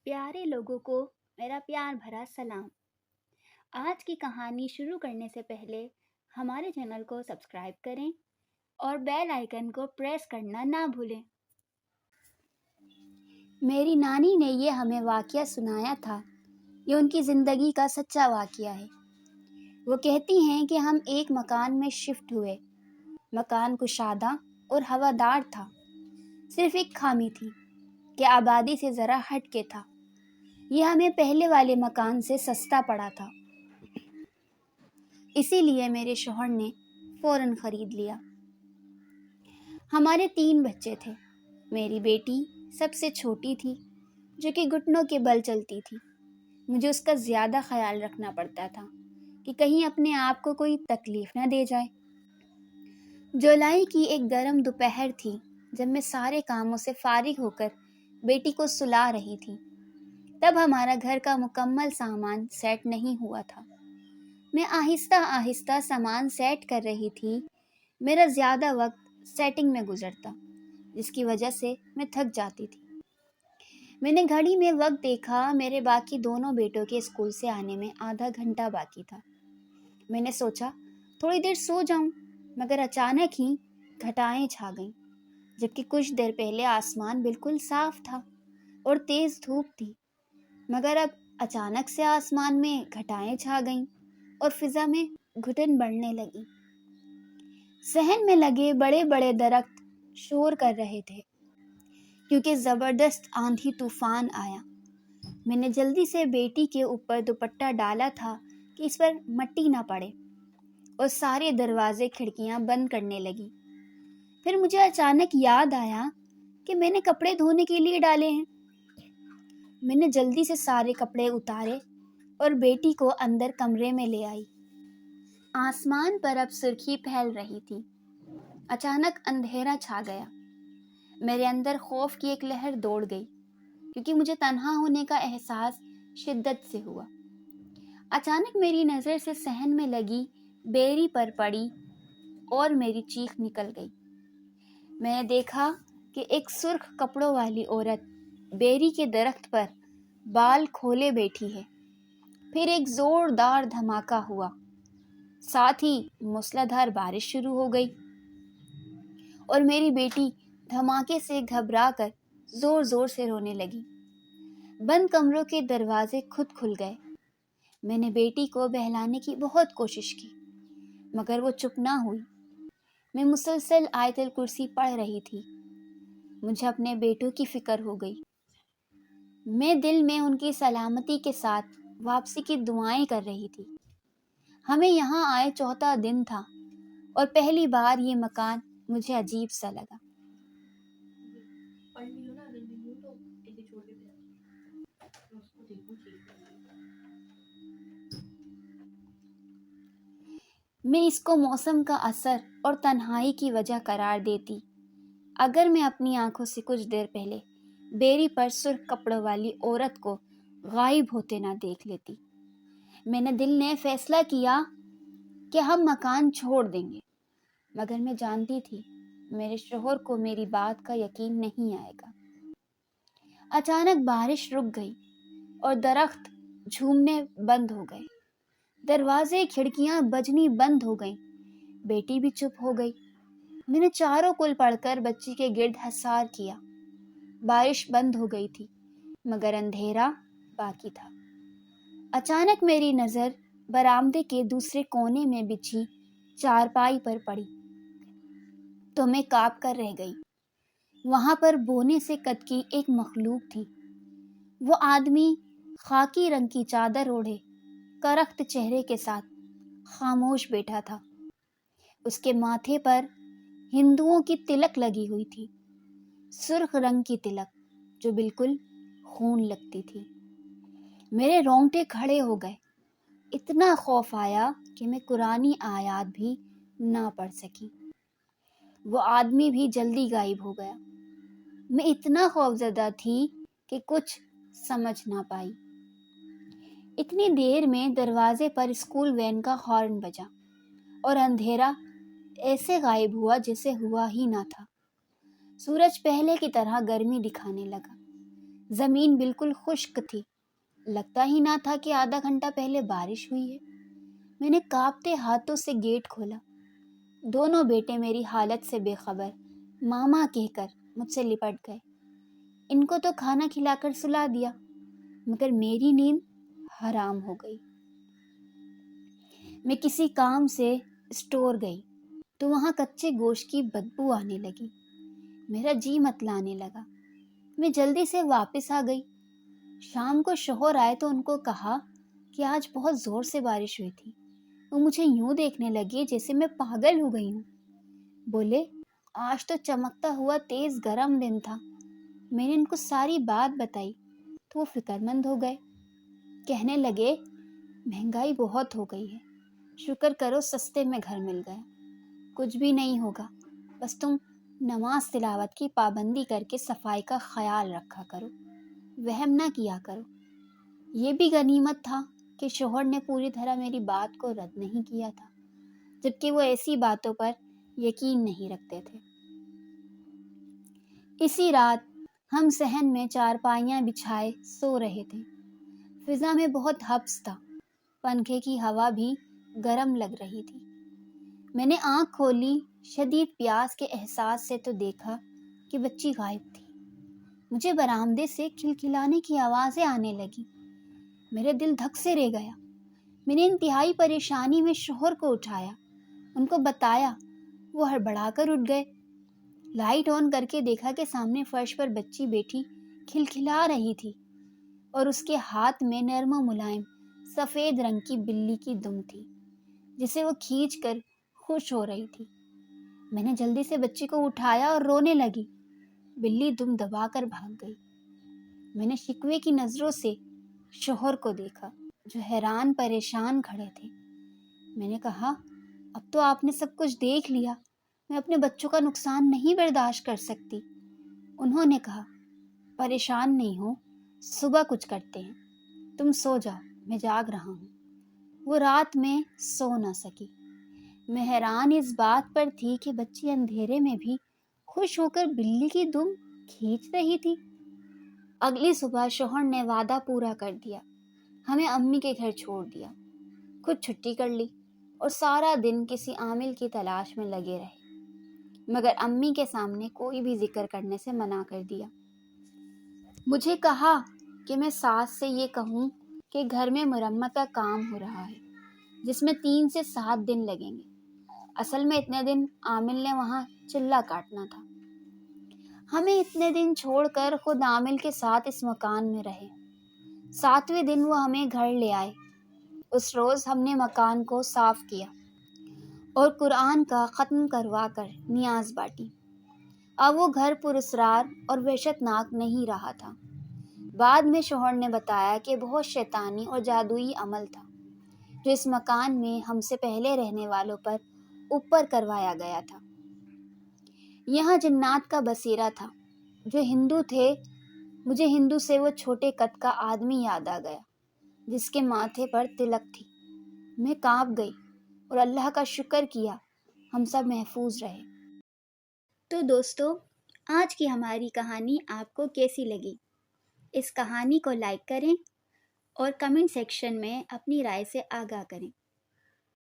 प्यारे लोगों को मेरा प्यार भरा सलाम। आज की कहानी शुरू करने से पहले हमारे चैनल को सब्सक्राइब करें और बेल आइकन को प्रेस करना ना भूलें। मेरी नानी ने ये हमें वाकया सुनाया था। ये उनकी ज़िंदगी का सच्चा वाकया है। वो कहती हैं कि हम एक मकान में शिफ्ट हुए। मकान कुशादा और हवादार था। सिर्फ एक खामी थी कि आबादी से ज़रा हट के था। ये हमें पहले वाले मकान से सस्ता पड़ा था, इसीलिए मेरे शौहर ने फ़ौरन ख़रीद लिया। हमारे 3 बच्चे थे। मेरी बेटी सबसे छोटी थी, जो कि घुटनों के बल चलती थी। मुझे उसका ज़्यादा ख्याल रखना पड़ता था कि कहीं अपने आप को कोई तकलीफ़ न दे जाए। जुलाई की एक गर्म दोपहर थी, जब मैं सारे कामों से फारिग होकर बेटी को सुला रही थी। तब हमारा घर का मुकम्मल सामान सेट नहीं हुआ था। मैं आहिस्ता आहिस्ता सामान सेट कर रही थी। मेरा ज़्यादा वक्त सेटिंग में गुजरता, जिसकी वजह से मैं थक जाती थी। मैंने घड़ी में वक्त देखा। मेरे बाकी दोनों बेटों के स्कूल से आने में आधा घंटा बाकी था। मैंने सोचा थोड़ी देर सो जाऊं, मगर अचानक ही घटाएं छा गईं। जबकि कुछ देर पहले आसमान बिल्कुल साफ था और तेज़ धूप थी, मगर अब अचानक से आसमान में घटाएं छा गईं और फिजा में घुटन बढ़ने लगी। सहन में लगे बड़े बड़े दरख्त शोर कर रहे थे, क्योंकि ज़बरदस्त आंधी तूफान आया। मैंने जल्दी से बेटी के ऊपर दुपट्टा डाला था कि इस पर मट्टी ना पड़े, और सारे दरवाजे खिड़कियां बंद करने लगी। फिर मुझे अचानक याद आया कि मैंने कपड़े धोने के लिए डाले हैं। मैंने जल्दी से सारे कपड़े उतारे और बेटी को अंदर कमरे में ले आई। आसमान पर अब सुर्खी फैल रही थी। अचानक अंधेरा छा गया। मेरे अंदर खौफ की एक लहर दौड़ गई, क्योंकि मुझे तन्हा होने का एहसास शिद्दत से हुआ। अचानक मेरी नज़र से सहन में लगी बेरी पर पड़ी और मेरी चीख निकल गई। मैंने देखा कि एक सुर्ख कपड़ों वाली औरत बेरी के दरख्त पर बाल खोले बैठी है। फिर एक ज़ोरदार धमाका हुआ। साथ ही मूसलाधार बारिश शुरू हो गई और मेरी बेटी धमाके से घबराकर ज़ोर ज़ोर से रोने लगी। बंद कमरों के दरवाजे खुद खुल गए। मैंने बेटी को बहलाने की बहुत कोशिश की, मगर वो चुप ना हुई। मैं मुसलसल आयतल कुर्सी पढ़ रही थी। मुझे अपने बेटों की फ़िक्र हो गई। मैं दिल में उनकी सलामती के साथ वापसी की दुआएं कर रही थी। हमें यहाँ आए चौथा दिन था और पहली बार ये मकान मुझे अजीब सा लगा। मैं इसको मौसम का असर और तन्हाई की वजह करार देती, अगर मैं अपनी आंखों से कुछ देर पहले बेरी पर सुर्ख कपड़ों वाली औरत को गायब होते ना देख लेती। मैंने दिल ने फैसला किया कि हम मकान छोड़ देंगे, मगर मैं जानती थी मेरे शौहर को मेरी बात का यकीन नहीं आएगा। अचानक बारिश रुक गई और दरख्त झूमने बंद हो गए। दरवाजे खिड़कियां बजनी बंद हो गईं। बेटी भी चुप हो गई। मैंने चारों कुल पढ़कर बच्ची के गिर्द हसार किया। बारिश बंद हो गई थी, मगर अंधेरा बाकी था। अचानक मेरी नज़र बरामदे के दूसरे कोने में बिछी चारपाई पर पड़ी, तो मैं काँप कर रह गई। वहाँ पर बोने से कद की एक मखलूक थी। वो आदमी खाकी रंग की चादर ओढ़े, करख्त चेहरे के साथ खामोश बैठा था। उसके माथे पर हिंदुओं की तिलक लगी हुई थी, सुर्ख रंग की तिलक, जो बिल्कुल खून लगती थी। मेरे रोंगटे खड़े हो गए। इतना खौफ आया कि मैं कुरानी आयात भी ना पढ़ सकी। वो आदमी भी जल्दी गायब हो गया। मैं इतना खौफजदा थी कि कुछ समझ ना पाई। इतनी देर में दरवाजे पर स्कूल वैन का हॉर्न बजा और अंधेरा ऐसे गायब हुआ जैसे हुआ ही ना था। सूरज पहले की तरह गर्मी दिखाने लगा। زمین بالکل خشک تھی، لگتا ہی نہ تھا کہ آدھا گھنٹہ پہلے بارش ہوئی ہے۔ میں نے کانپتے ہاتھوں سے گیٹ کھولا۔ دونوں بیٹے میری حالت سے بے خبر ماما کہہ کر مجھ سے لپٹ گئے۔ ان کو تو کھانا کھلا کر سلا دیا، مگر میری نیند حرام ہو گئی۔ میں کسی کام سے اسٹور گئی تو وہاں کچے گوشت کی بدبو آنے لگی۔ میرا جی متلانے لگا۔ میں جلدی سے واپس آ گئی۔ شام کو شوہر آئے تو ان کو کہا کہ آج بہت زور سے بارش ہوئی تھی۔ وہ مجھے یوں دیکھنے لگے جیسے میں پاگل ہو گئی ہوں۔ بولے، آج تو چمکتا ہوا تیز گرم دن تھا۔ میں نے ان کو ساری بات بتائی تو وہ فکر مند ہو گئے۔ کہنے لگے، مہنگائی بہت ہو گئی ہے، شکر کرو سستے میں گھر مل گیا۔ کچھ بھی نہیں ہوگا، بس تم نماز تلاوت کی پابندی کر کے صفائی کا خیال رکھا کرو، وہم نہ کیا کرو۔ یہ بھی غنیمت تھا کہ شوہر نے پوری طرح میری بات کو رد نہیں کیا تھا، جبکہ وہ ایسی باتوں پر یقین نہیں رکھتے تھے۔ اسی رات ہم صحن میں چارپائیاں بچھائے سو رہے تھے۔ فضا میں بہت حبس تھا، پنکھے کی ہوا بھی گرم لگ رہی تھی۔ میں نے آنکھ کھولی، شدید پیاس کے احساس سے تو دیکھا کہ بچی غائب تھی۔ مجھے برآمدے سے کھلکھلانے کی آوازیں آنے لگی۔ میرا دل دھک سے رہ گیا۔ میں نے انتہائی پریشانی میں شوہر کو اٹھایا، ان کو بتایا۔ وہ ہڑبڑا کر اٹھ گئے۔ لائٹ آن کر کے دیکھا کہ سامنے فرش پر بچی بیٹھی کھلکھلا رہی تھی اور اس کے ہاتھ میں نرم و ملائم سفید رنگ کی بلی کی دم تھی، جسے وہ کھینچ کر خوش ہو رہی تھی۔ میں نے جلدی سے بچی کو اٹھایا اور رونے لگی۔ بلی دم دبا کر بھاگ گئی۔ میں نے شکوے کی نظروں سے شوہر کو دیکھا جو حیران پریشان کھڑے تھے۔ میں نے کہا، اب تو آپ نے سب کچھ دیکھ لیا، میں اپنے بچوں کا نقصان نہیں برداشت کر سکتی۔ انہوں نے کہا، پریشان نہیں ہو، صبح کچھ کرتے ہیں، تم سو جاؤ، میں جاگ رہا ہوں۔ وہ رات میں سو نہ سکی۔ میں حیران اس بات پر تھی کہ بچی اندھیرے میں بھی خوش ہو کر بلی کی دم کھینچ رہی تھی۔ اگلی صبح شوہر نے وعدہ پورا کر دیا، ہمیں امی کے گھر چھوڑ دیا، خود چھٹی کر لی اور سارا دن کسی عامل کی تلاش میں لگے رہے، مگر امی کے سامنے کوئی بھی ذکر کرنے سے منع کر دیا۔ مجھے کہا کہ میں ساس سے یہ کہوں کہ گھر میں مرمت کا کام ہو رہا ہے جس میں 3 سے 7 دن لگیں گے۔ اصل میں اتنے دن عامل نے وہاں چلہ کاٹنا تھا۔ ہمیں اتنے دن چھوڑ کر خود عامل کے ساتھ اس مکان میں رہے۔ 7ویں دن وہ ہمیں گھر لے آئے۔ اس روز ہم نے مکان کو صاف کیا اور قرآن کا ختم کروا کر نیاز بانٹی۔ اب وہ گھر پراسرار اور وحشت ناک نہیں رہا تھا۔ بعد میں شوہر نے بتایا کہ بہت شیطانی اور جادوئی عمل تھا جو اس مکان میں ہم سے پہلے رہنے والوں پر اوپر کروایا گیا تھا۔ یہاں جنات کا بسیرا تھا۔ جو ہندو تھے، مجھے ہندو سے وہ چھوٹے قد کا آدمی یاد آ گیا جس کے ماتھے پر تلک تھی۔ میں کانپ گئی اور اللہ کا شکر کیا ہم سب محفوظ رہے۔ تو دوستو، آج کی ہماری کہانی آپ کو کیسی لگی؟ اس کہانی کو لائک کریں اور کمنٹ سیکشن میں اپنی رائے سے آگاہ کریں۔